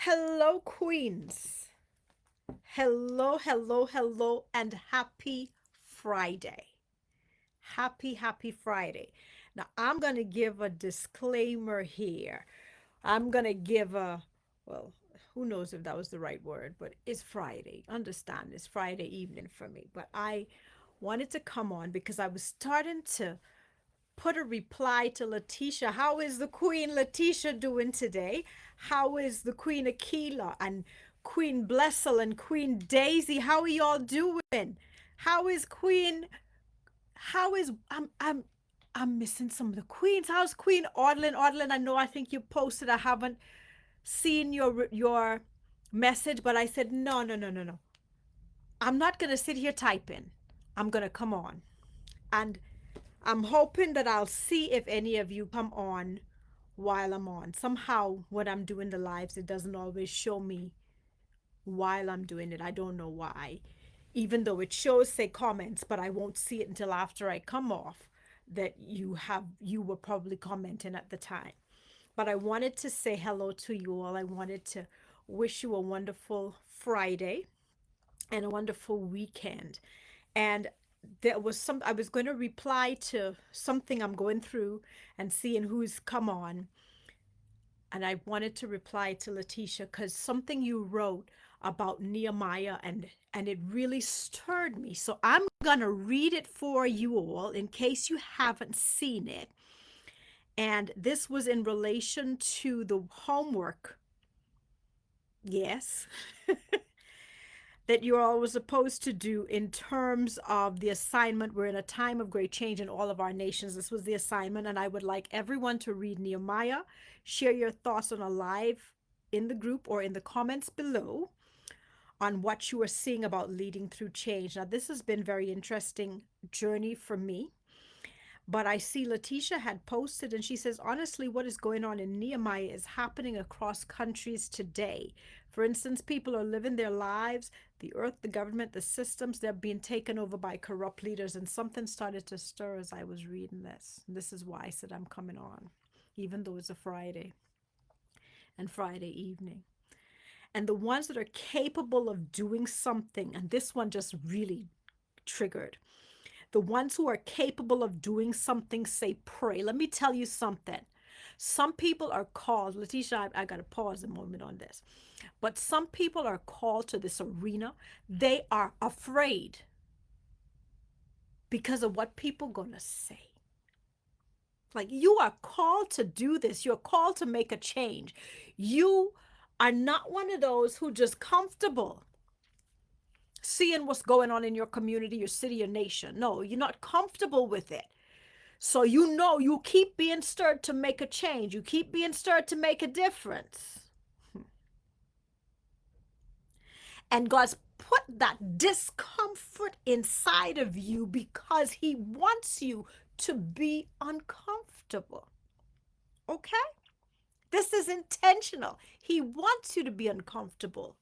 Hello, Queens. Hello, hello, hello, and happy Friday. Happy Friday. Now, I'm going to give a disclaimer here. I'm going to give well, who knows if that was the right word, but it's Friday. Understand, it's Friday evening for me. But I wanted to come on because I was starting to put a reply to Letitia. How is the Queen Letitia doing today? How is the Queen Aquila and Queen Blessel and Queen Daisy? How are y'all doing? How is Queen? How is I'm missing some of the queens. How's Queen Audlin? Audlin, I think you posted. I haven't seen your message, but I said no. I'm not gonna sit here typing. I'm gonna come on. And I'm hoping that I'll see if any of you come on while I'm on. Somehow, when I'm doing the lives, it doesn't always show me while I'm doing it. I don't know why. Even though it shows, say, comments, but I won't see it until after I come off that you were probably commenting at the time. But I wanted to say hello to you all. I wanted to wish you a wonderful Friday and a wonderful weekend. And there was some, I was going to reply to something I'm going through and seeing who's come on. And I wanted to reply to Letitia because something you wrote about Nehemiah and it really stirred me. So I'm going to read it for you all in case you haven't seen it. And this was in relation to the homework. Yes. That you're always supposed to do in terms of the assignment. We're in a time of great change in all of our nations. This was the assignment, and I would like everyone to read Nehemiah, share your thoughts on a live in the group or in the comments below on what you are seeing about leading through change. Now, this has been very interesting journey for me. But I see Letitia had posted and she says, honestly, what is going on in Nehemiah is happening across countries today. For instance, people are living their lives, the earth, the government, the systems, they're being taken over by corrupt leaders. And something started to stir as I was reading this. This is why I said I'm coming on, even though it's a Friday and Friday evening. And the ones that are capable of doing something, and this one just really triggered. The ones who are capable of doing something, say, pray. Let me tell you something. Some people are called, Letitia, I got to pause a moment on this. But some people are called to this arena. They are afraid because of what people are going to say. Like, you are called to do this. You're called to make a change. You are not one of those who just comfortable seeing what's going on in your community, your city, your nation. No, you're not comfortable with it. So you keep being stirred to make a change. You keep being stirred to make a difference. And God's put that discomfort inside of you because he wants you to be uncomfortable. Okay? This is intentional. He wants you to be uncomfortable.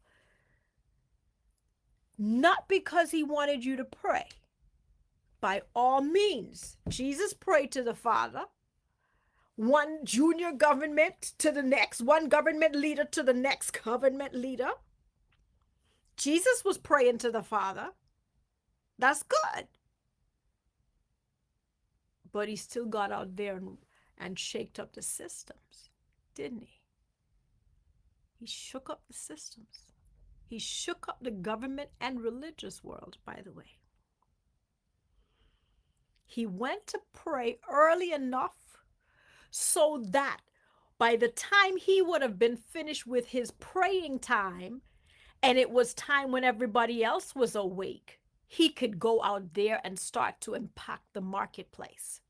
Not because he wanted you to pray. By all means, Jesus prayed to the Father. One junior government to the next, one government leader to the next government leader. Jesus was praying to the Father. That's good. But he still got out there and shaked up the systems, didn't he? He shook up the systems. He shook up the government and religious world, by the way. He went to pray early enough so that by the time he would have been finished with his praying time, and it was time when everybody else was awake, he could go out there and start to impact the marketplace,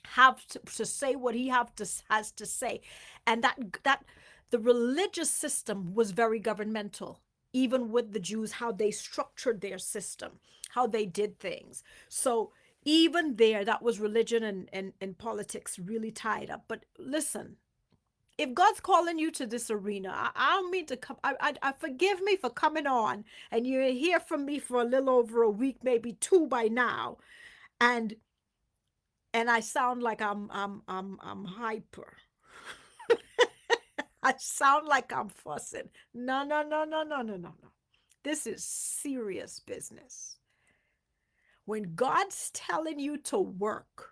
have to say what he has to say. And that the religious system was very governmental, even with the Jews, how they structured their system, how they did things. So even there, that was religion and politics really tied up. But listen, if God's calling you to this arena, I don't mean to come. I forgive me for coming on, and you hear from me for a little over a week, maybe two by now, and I sound like I'm hyper. I sound like I'm fussing. No, no, no, no, no, no, no, no. This is serious business. When God's telling you to work,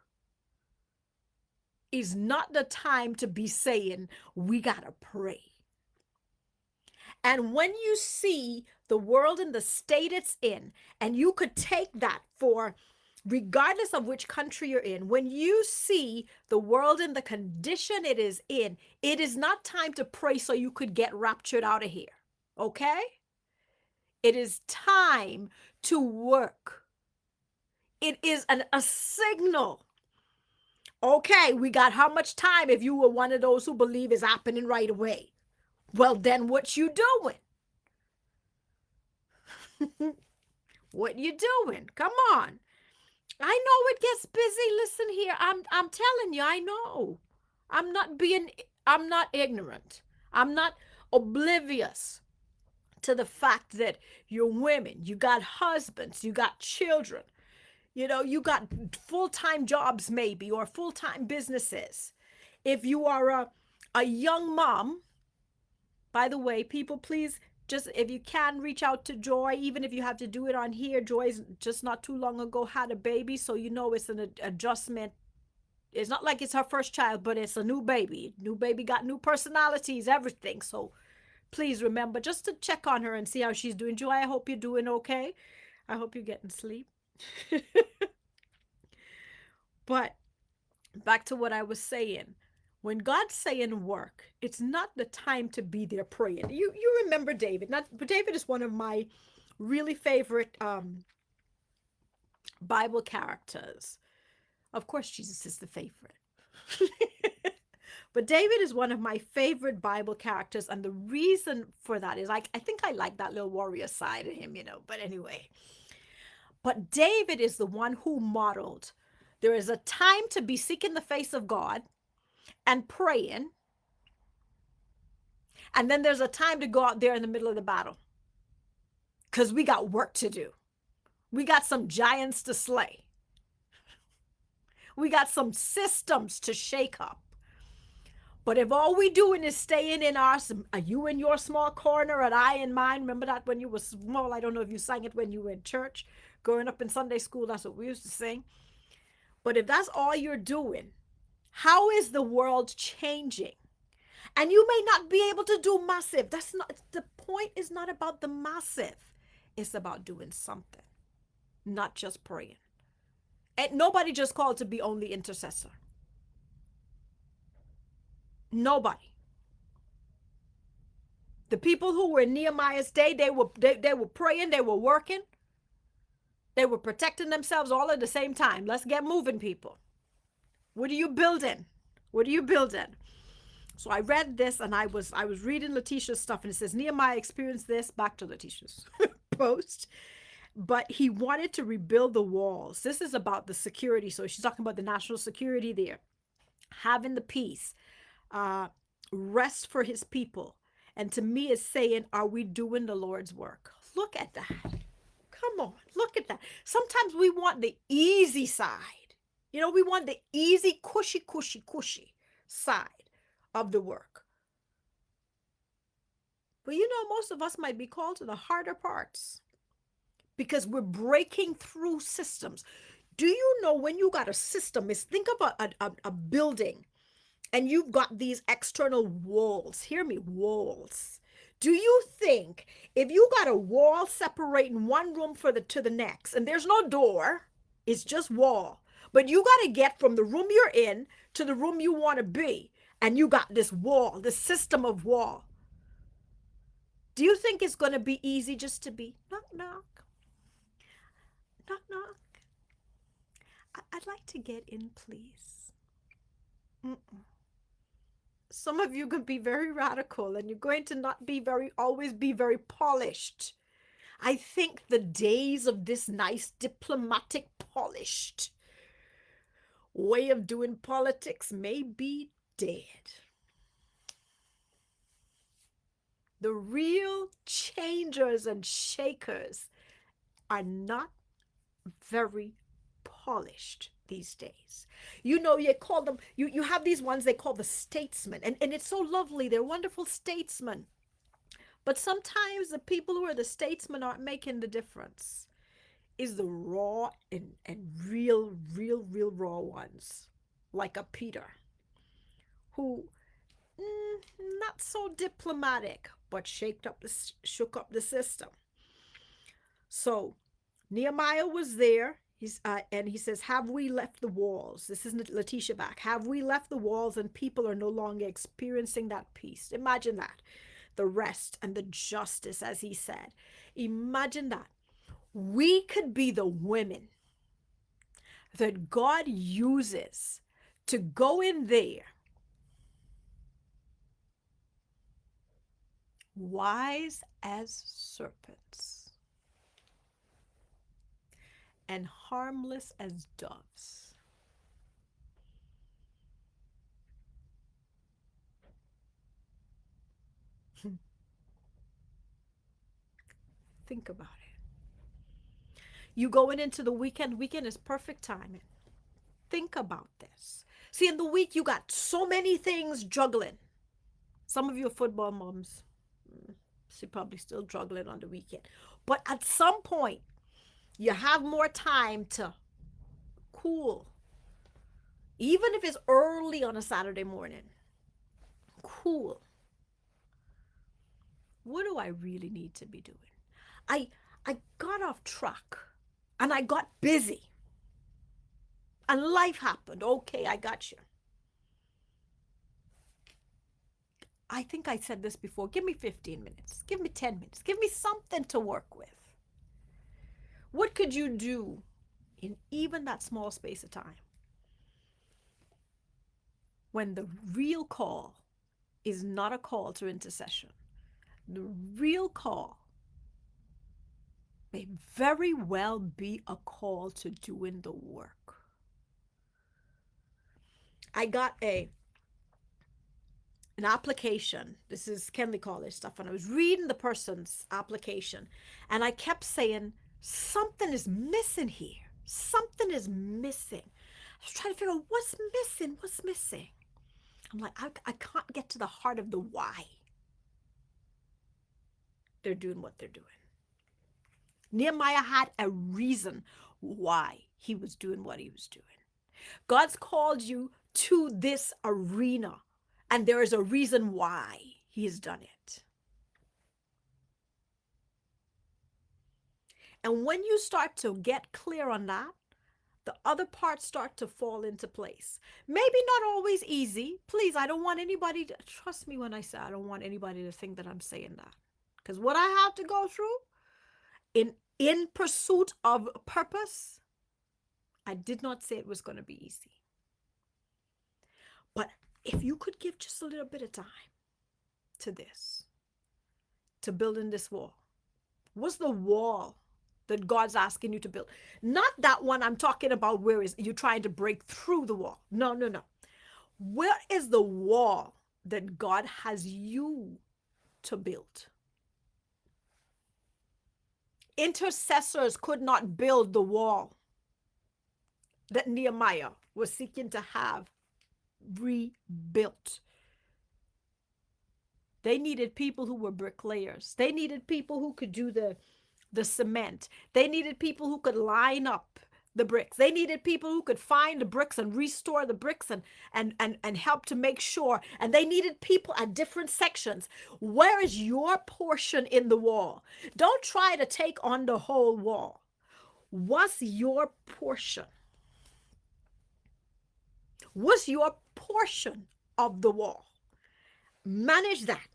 is not the time to be saying, we got to pray. And when you see the world in the state it's in, and you could take that for regardless of which country you're in, when you see the world in the condition it is in, it is not time to pray so you could get raptured out of here. Okay? It is time to work. It is a signal. Okay, we got how much time if you were one of those who believe is happening right away? Well, then what you doing? What you doing? Come on. I know it gets busy. Listen here. I'm telling you, I know. I'm not ignorant. I'm not oblivious to the fact that you're women, you got husbands, you got children. You got full-time jobs maybe or full-time businesses. If you are a young mom, by the way, people, please just if you can reach out to Joy, even if you have to do it on here. Joy's just not too long ago had a baby, so it's an adjustment. It's not like it's her first child, but it's a new baby. New baby got new personalities, everything. So please remember just to check on her and see how she's doing. Joy, I hope you're doing okay. I hope you're getting sleep. But back to what I was saying. When God's saying work, it's not the time to be there praying. You remember David. But David is one of my really favorite Bible characters. Of course, Jesus is the favorite. But David is one of my favorite Bible characters. And the reason for that is I think I like that little warrior side of him, But anyway. But David is the one who modeled. There is a time to be seeking the face of God and praying. And then there's a time to go out there in the middle of the battle. Because we got work to do. We got some giants to slay. We got some systems to shake up. But if all we doing is staying in you in your small corner and I in mine, remember that when you were small? I don't know if you sang it when you were in church. Growing up in Sunday school, that's what we used to sing. But if that's all you're doing, how is the world changing? And you may not be able to do massive. That's not the point. Is not about the massive. It's about doing something, not just praying. And nobody just called to be only intercessor. Nobody. The people who were in Nehemiah's day, they were praying, they were working, they were protecting themselves all at the same time. Let's get moving, people. What are you building? What are you building? So I read this and I was reading Letitia's stuff and it says Nehemiah experienced this, back to Letitia's post, but he wanted to rebuild the walls. This is about the security. So she's talking about the national security there, having the peace, rest for his people. And to me it's saying, are we doing the Lord's work? Look at that. Come on, look at that. Sometimes we want the easy side. We want the easy, cushy side of the work. But most of us might be called to the harder parts because we're breaking through systems. Do you know when you got a system, think about a building and you've got these external walls. Hear me, walls. Do you think if you got a wall separating one room to the next and there's no door, it's just wall, but you got to get from the room you're in to the room you want to be, and you got this wall, this system of wall. Do you think it's going to be easy just to be knock, knock, knock, knock? I'd like to get in, please. Some of you could be very radical and you're going to not always be very polished. I think the days of this nice diplomatic polished way of doing politics may be dead. The real changers and shakers are not very polished. these days. You know, you call them, you have these ones they call the statesmen, and it's so lovely. They're wonderful statesmen. But sometimes the people who are the statesmen aren't making the difference. Is the raw and real raw ones, like a Peter, who not so diplomatic, but shook up the system. So Nehemiah was there. And he says, "Have we left the walls?" This is Letitia back. "Have we left the walls, and people are no longer experiencing that peace?" Imagine that, the rest and the justice, as he said. Imagine that. We could be the women that God uses to go in there, wise as serpents and harmless as doves. Think about it. You going into the weekend. Weekend is perfect timing. Think about this. See, in the week, you got so many things juggling. Some of you are football moms. She probably still juggling on the weekend. But at some point, you have more time to cool. Even if it's early on a Saturday morning, cool. What do I really need to be doing? I I got off track and I got busy and life happened. Okay, I got you. I think I said this before. Give me 15 minutes. Give me 10 minutes. Give me something to work with. What could you do in even that small space of time when the real call is not a call to intercession? The real call may very well be a call to doing the work. I got an application. This is Kenley College stuff. And I was reading the person's application and I kept saying, something is missing here. Something is missing. I was trying to figure out what's missing. What's missing? I'm like, I can't get to the heart of the why they're doing what they're doing. Nehemiah had a reason why he was doing what he was doing. God's called you to this arena, and there is a reason why he has done it. And when you start to get clear on that, the other parts start to fall into place. Maybe not always easy. Please, I don't want anybody to, trust me when I say I don't want anybody to think that I'm saying that. Because what I have to go through in pursuit of purpose, I did not say it was going to be easy. But if you could give just a little bit of time to this, to building this wall, what's the wall that God's asking you to build? Not that one I'm talking about where is you trying to break through the wall. No. Where is the wall that God has you to build? Intercessors could not build the wall that Nehemiah was seeking to have rebuilt. They needed people who were bricklayers. They needed people who could do the cement. They needed people who could line up the bricks. They needed people who could find the bricks and restore the bricks and help to make sure. And they needed people at different sections. Where is your portion in the wall? Don't try to take on the whole wall. What's your portion? What's your portion of the wall? Manage that.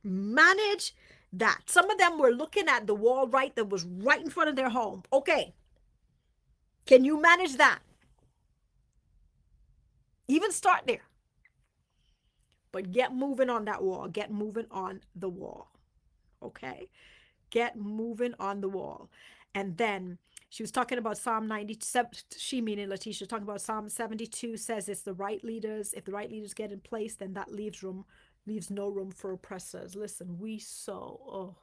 Manage that. Some of them were looking at the wall that was right in front of their home. Okay. Can you manage that? Even start there. But get moving on that wall. Get moving on the wall. Okay? Get moving on the wall. And then she was talking about Psalm 97. She, meaning Letitia, talking about Psalm 72 says it's the right leaders. If the right leaders get in place, then that leaves no room for oppressors. Listen, we so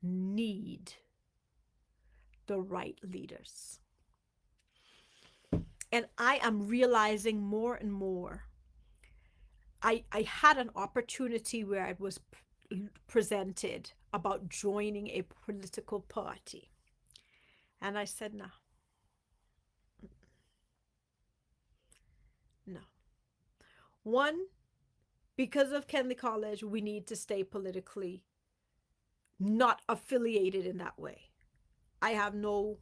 need the right leaders. And I am realizing more and more. I had an opportunity where I was presented about joining a political party. And I said, no, no. One, because of Kenley College, we need to stay politically not affiliated in that way. I have no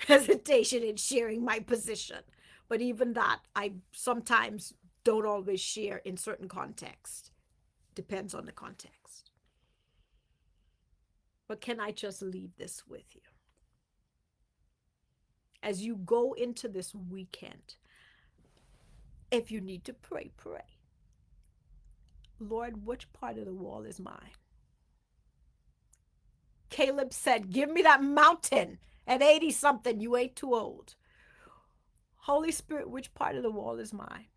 hesitation in sharing my position. But even that, I sometimes don't always share in certain contexts. Depends on the context. But can I just leave this with you? As you go into this weekend, if you need to pray, pray. Lord, which part of the wall is mine? Caleb said, give me that mountain. At 80 something, you ain't too old. Holy Spirit, which part of the wall is mine?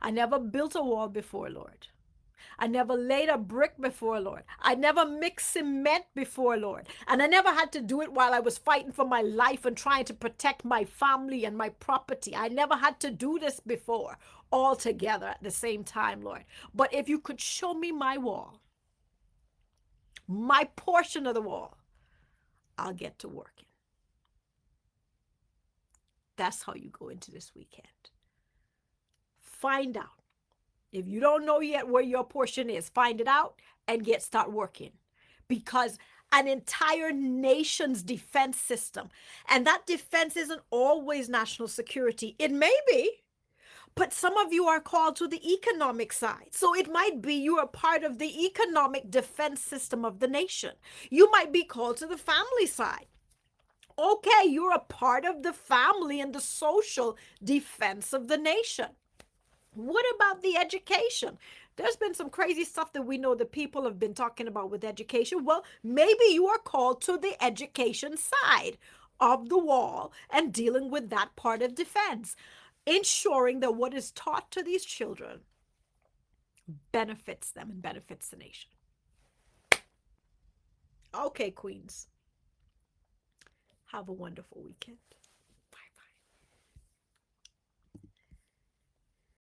I never built a wall before, Lord. I never laid a brick before, Lord. I never mixed cement before, Lord. And I never had to do it while I was fighting for my life and trying to protect my family and my property. I never had to do this before, all together at the same time, Lord. But if you could show me my wall, my portion of the wall, I'll get to working. That's how you go into this weekend. Find out. If you don't know yet where your portion is, find it out and start working. Because an entire nation's defense system, and that defense isn't always national security. It may be, but some of you are called to the economic side. So it might be you are part of the economic defense system of the nation. You might be called to the family side. Okay, you're a part of the family and the social defense of the nation. What about the education? There's been some crazy stuff that we know that people have been talking about with education. Well, maybe you are called to the education side of the wall and dealing with that part of defense, ensuring that what is taught to these children benefits them and benefits the nation. Okay, Queens. Have a wonderful weekend.